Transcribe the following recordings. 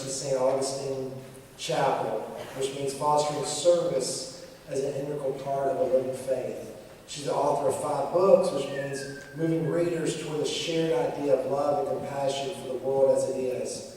St. Augustine Chapel, which means fostering service as an integral part of a living faith. She's the author of 5 books, which means moving readers toward the shared idea of love and compassion for the world as it is.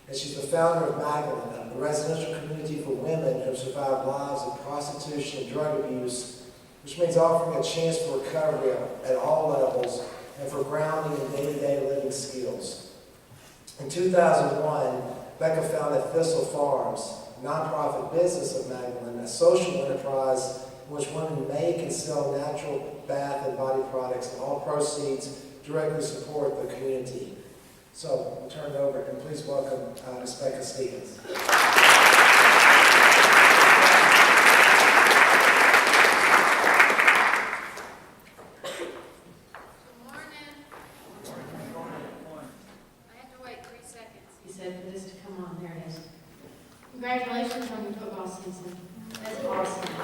And she's the founder of Magdalene, a residential community for women who have survived lives of prostitution and drug abuse, which means offering a chance for recovery at all levels and for grounding in day-to-day living skills. In 2001, Becca founded Thistle Farms, a nonprofit business of Magdalene, a social enterprise in which women make and sell natural bath and body products, and all proceeds directly support the community. So, I'll turn it over and please welcome Ms. Becca Stevens. Congratulations on your football season. That's awesome.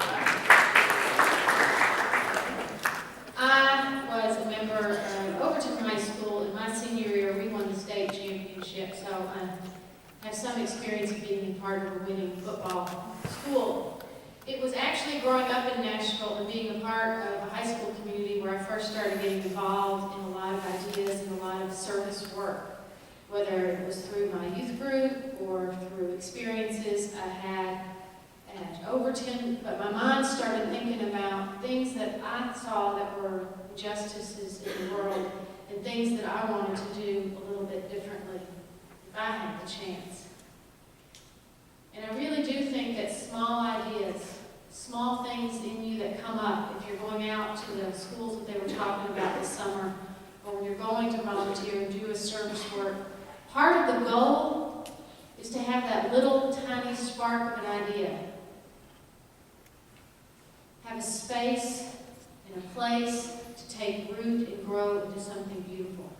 I was a member of Overton High School. In my senior year, we won the state championship, so I have some experience of being a part of a winning football school. It was actually growing up in Nashville and being a part of a high school community where I first started getting involved in a lot of ideas and a lot of service work, whether it was through my youth group or through experiences I had at Overton. But my mind started thinking about things that I saw that were injustices in the world and things that I wanted to do a little bit differently if I had the chance. And I really do think that small ideas, small things in you that come up, if you're going out to the schools that they were talking about this summer, or when you're going to volunteer and do a service work, part of the goal is to have that little tiny spark of an idea. Have a space and a place to take root and grow into something beautiful.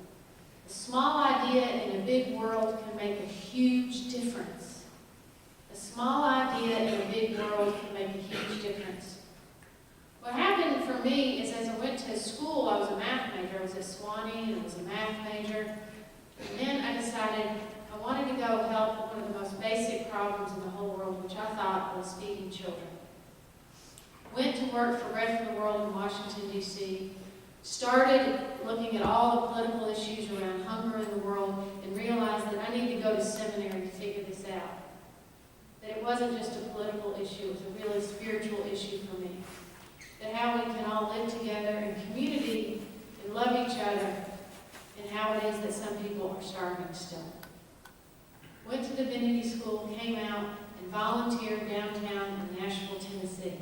A small idea in a big world can make a huge difference. A small idea in a big world can make a huge difference. What happened for me is as I went to school, I was a math major. I was at Swanee and I was a math major. And then I decided I wanted to go help one of the most basic problems in the whole world, which I thought was feeding children. Went to work for Bread for the World in Washington, D.C., started looking at all the political issues around hunger in the world, and realized that I needed to go to seminary to figure this out. That it wasn't just a political issue, it was a really spiritual issue for me. That how we can all live together in community and love each other, and how it is that some people are starving still. Went to divinity school, came out, and volunteered downtown in Nashville, Tennessee.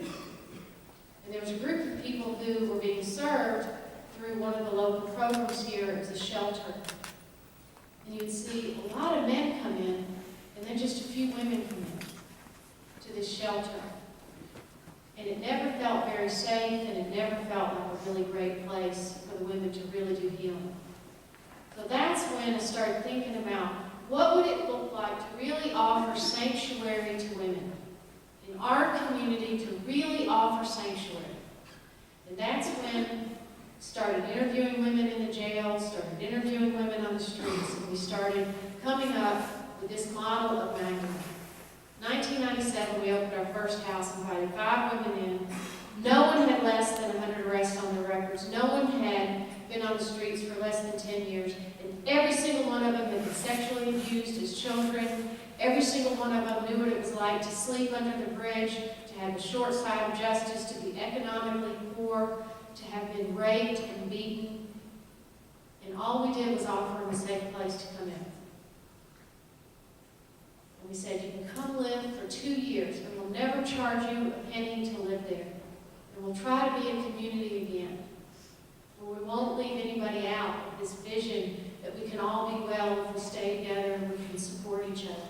And there was a group of people who were being served through one of the local programs here. It was a shelter. And you'd see a lot of men come in, and then just a few women come in to this shelter. And it never felt very safe, and it never felt like a really great place for the women to really do healing. So that's when I started thinking about what would it look like to really offer sanctuary to women in our community, to really offer sanctuary. And that's when I started interviewing women in the jail, started interviewing women on the streets, and we started coming up with this model of Magdalene. 1997, we opened our first house, invited 5 women in. No one had less than 100 arrests on their records. No one had been on the streets for less than 10 years. And every single one of them had been sexually abused as children. Every single one of them knew what it was like to sleep under the bridge, to have the short side of justice, to be economically poor, to have been raped and beaten. And all we did was offer them a safe place to come in. And we said, you can come live for 2 years, and we'll never charge you a penny to live there. And we'll try to be a community again, where we won't leave anybody out of this vision that we can all be well if we stay together and we can support each other.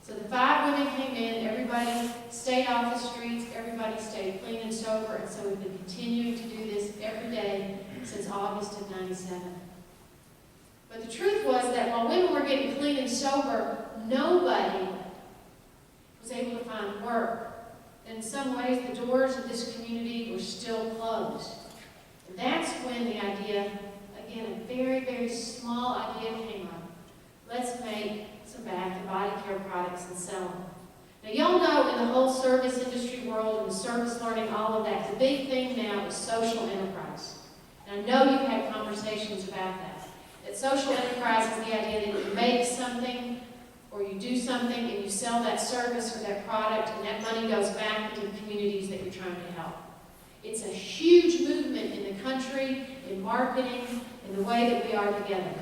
So the 5 women came in, everybody stayed off the streets, everybody stayed clean and sober, and so we've been continuing to do this every day since August of '97. But the truth was that while women were getting clean and sober, nobody was able to find work. And in some ways, the doors of this community were still closed. And that's when the idea, again, a very, very small idea came up. Let's make some bath and body care know, in the whole service industry world and the service learning, all of that, the big thing now is social enterprise. And I know you've had conversations about that. That social enterprise is the idea that you make something or you do something and you sell that service or that product, and that money goes back into the communities that you're trying to help. It's a huge movement in the country, in marketing, in the way that we are together.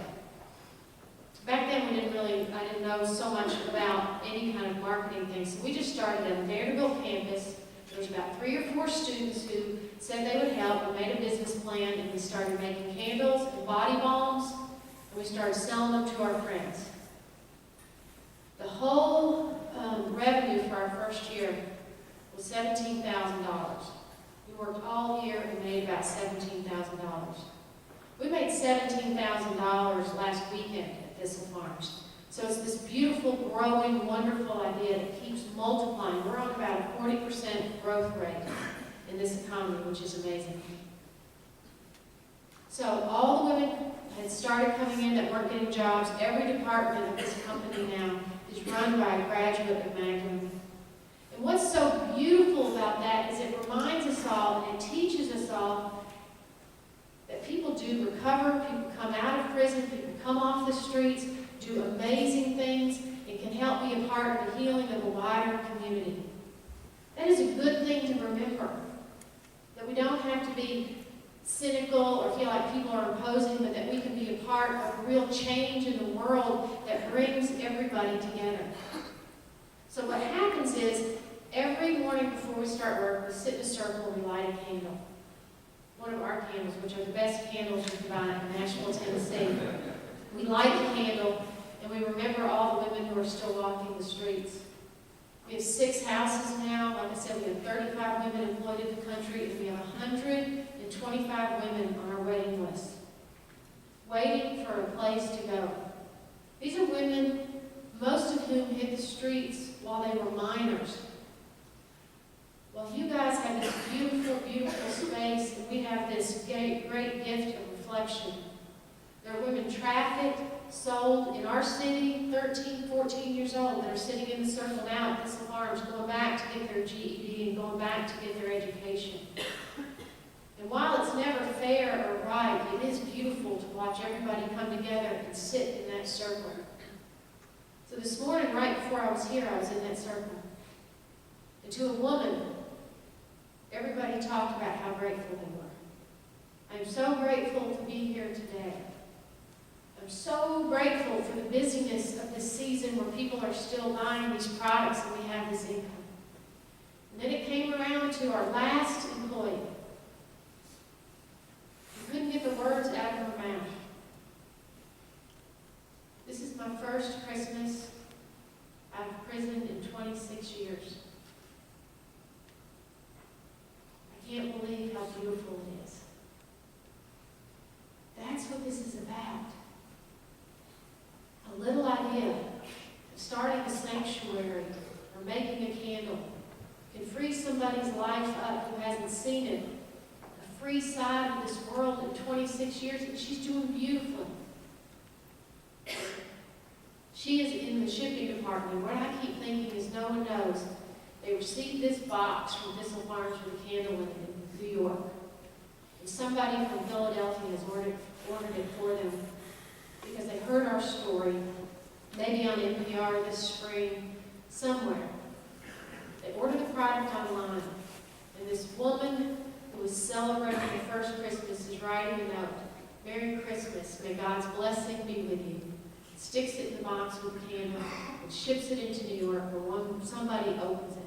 Back then, I didn't know so much about any kind of marketing things. So we just started at a Vanderbilt campus. There was about 3 or 4 students who said they would help. We made a business plan, and we started making candles and body balms, and we started selling them to our friends. The whole revenue for our first year was $17,000. We worked all year and made about $17,000. We made $17,000 last weekend at Thistle Farms. So it's this beautiful, growing, wonderful idea that keeps multiplying. We're on about a 40% growth rate in this economy, which is amazing. So all the women had started coming in that weren't getting jobs. Every department of this company now is run by a graduate of Magdalene. And what's so beautiful about that is it reminds us all and it teaches us all that people do recover, people come out of prison, people come off the streets, do amazing things, and can help be a part of the healing of a wider community. That is a good thing to remember. That we don't have to be cynical or feel like people are imposing, but that we can be a part of a real change in the world that brings everybody together. So what happens is, every morning before we start work, we sit in a circle and we light a candle. One of our candles, which are the best candles you can buy in Nashville, Tennessee. We light the candle, and we remember all the women who are still walking the streets. We have 6 houses now. Like I said, we have 35 women employed in the country, and we have 125 women on our waiting list, waiting for a place to go. These are women, most of whom hit the streets while they were minors. Well, you guys have this beautiful, beautiful space, and we have this great gift of reflection. There are women trafficked, sold in our city, 13, 14 years old, that are sitting in the circle now at Thistle Farms, going back to get their GED and going back to get their education. And while it's never fair or right, it is beautiful to watch everybody come together and sit in that circle. So this morning, right before I was here, I was in that circle. And to a woman, everybody talked about how grateful they were. I'm so grateful to be here today. I'm so grateful for the busyness of this season where people are still buying these products and we have this income. And then it came around to our last employee. We couldn't get the words out of her mouth. This is my first Christmas out of prison in 26 years. I can't believe how beautiful it is. That's what this is about. A little idea of starting a sanctuary or making a candle can free somebody's life up who hasn't seen it. A free side of this world in 26 years, and she's doing beautifully. She is in the shipping department. What I keep thinking is no one knows. They received this box from Thistle Farms with a candle in it in New York. And somebody from Philadelphia has ordered it for them because they heard our story, maybe on NPR this spring, somewhere. They ordered the product online. And this woman who was celebrating the first Christmas is writing a note. Merry Christmas. May God's blessing be with you. Sticks it in the box with a candle and ships it into New York where somebody opens it.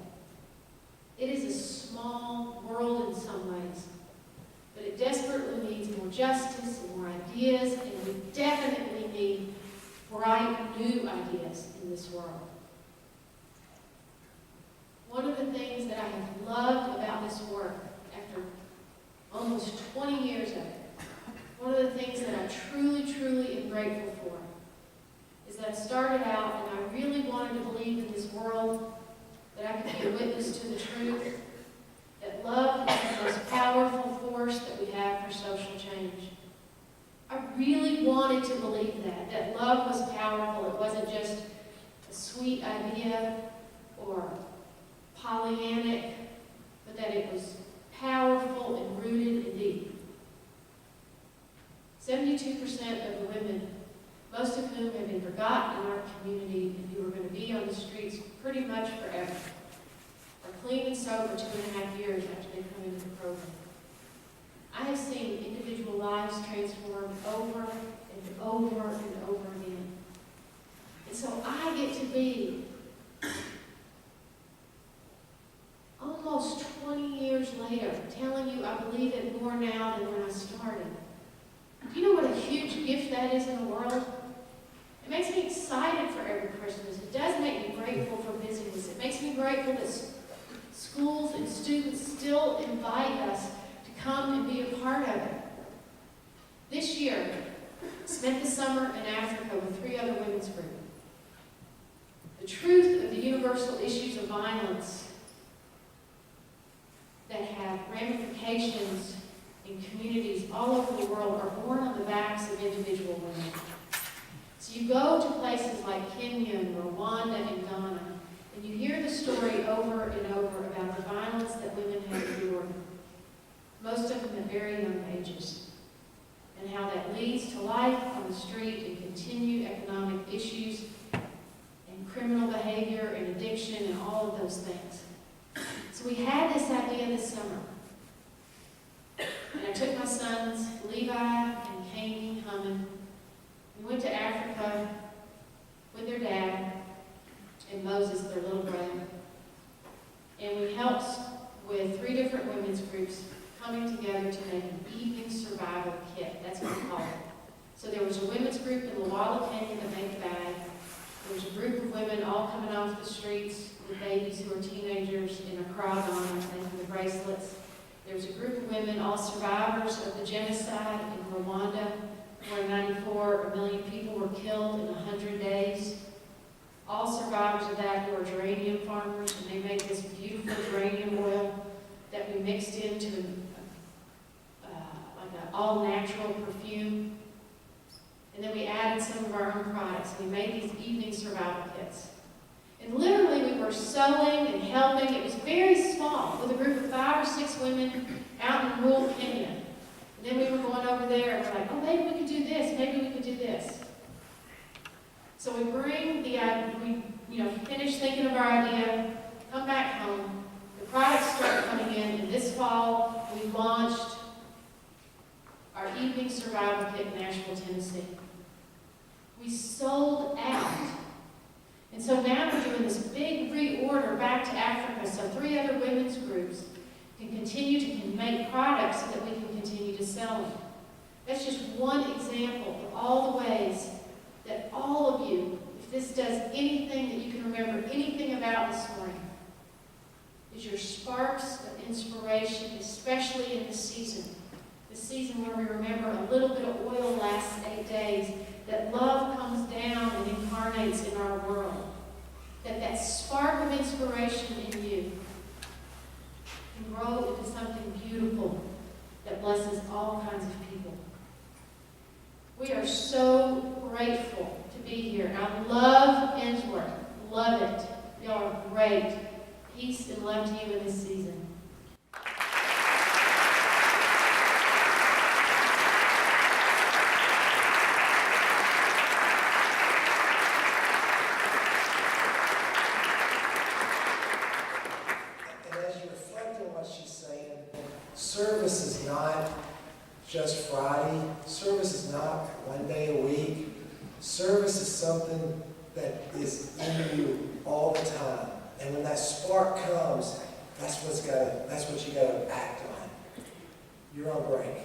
It is a small world in some ways, but it desperately needs more justice and more ideas, and we definitely need bright new ideas in this world. One of the things that I have loved about this work, after almost 20 years of it, one of the things that I truly, truly am grateful for is that I started out and I really wanted to believe in this world that I could be a witness to the truth, that love is the most powerful force that we have for social change. I really wanted to believe that love was powerful. It wasn't just a sweet idea or Pollyannic, but that it was powerful and rooted and deep. 72% of the women, most of whom have been forgotten in our community and who are going to be on the streets pretty much forever, are clean and sober 2.5 years after they come into the program. I have seen individual lives transformed over and over and over again. And so I get to be almost 20 years later telling you I believe it more now than when I started. Do you know what a huge gift that is in the world? It makes me excited for every Christmas. It does make me grateful for busyness. It makes me grateful that schools and students still invite us to come and be a part of it. This year, I spent the summer in Africa with 3 other women's groups. The truth of the universal issues of violence that have ramifications in communities all over the world are born on the backs of individual women. So you go to places like Kenya and Rwanda and Ghana, and you hear the story over and over about the violence that women have endured, most of them at very young ages, and how that leads to life on the street and continued economic issues and criminal behavior and addiction and all of those things. So we had this idea this summer. And I took my sons, Levi and Caney Hummon. We went to Africa with their dad and Moses, their little brother. And we helped with 3 different women's groups coming together to make an evening survival kit. That's what we call it. So there was a women's group in Luwala, Kenya that made the bag. There was a group of women all coming off the streets with babies who are teenagers in Accra, Ghana, making the bracelets. There was a group of women, all survivors of the genocide in Rwanda, where 94 million people were killed in 100 days. All survivors of that who are geranium farmers, and they made this beautiful geranium oil that we mixed into like an all-natural perfume. And then we added some of our own products. We made these evening survival kits. And literally we were sewing and helping. It was very small, with a group of 5 or 6 women out in rural Kenya. And then we were going over there and we're like, oh, maybe we could do this, maybe we could do this. So we bring the idea, we finish thinking of our idea, come back home, the products start coming in, and this fall we launched our evening survival kit in Nashville, Tennessee. We sold out. And so now we're doing this big reorder back to Africa so 3 other women's groups can continue to make products so that we can continue to sell them. That's just one example of all the ways that all of you, if this does anything that you can remember anything about this morning, is your sparks of inspiration, especially in this season where we remember a little bit of oil lasts 8 days, that love comes down and incarnates in our world, that spark of inspiration in you can grow into something beautiful that blesses all kinds of people. We are so grateful to be here. I love Ensworth. Love it. Y'all are great. Peace and love to you in this season. Service is not just Friday. Service is not one day a week. Service is something that is in you all the time. And when that spark comes, that's what you gotta act on. You're on break.